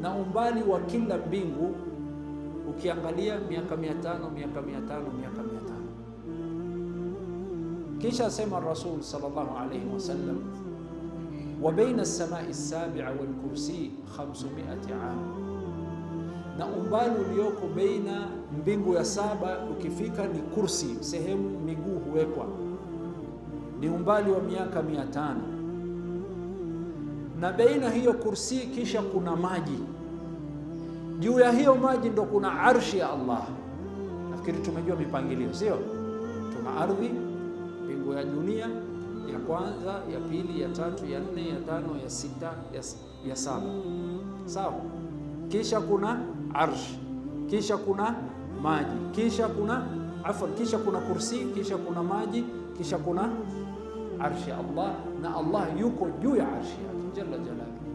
na umbali wa kila mbingu ukiangalia miaka 500, miaka 500, miaka 500. Kisha sema Rasul sallallahu alayhi wasallam, wa baina as-samai as-sabi'a wal kursi 500 'am, na umbali ulioko baina mbingu ya 7 ukifika ni kursi, sehemu miguu huwekwa, ni umbali wa miaka 500. Na baina hiyo kursi kisha kuna maji, juu ya hiyo maji ndo kuna arshi ya Allah. Nafikiri tumejua mipangilio, sio? Tuna ardhi, mbingu ya dunia ya kwanza, ya pili, ya tatu, ya nne, ya tano, ya sita, ya saba, sawa? Kisha kuna arshi, kisha kuna maji, kisha kuna kisha kuna kursi, kisha kuna maji, kisha kuna arshi ya Allah, na Allah yuko juu ya arshi yake jalla jalaluhu.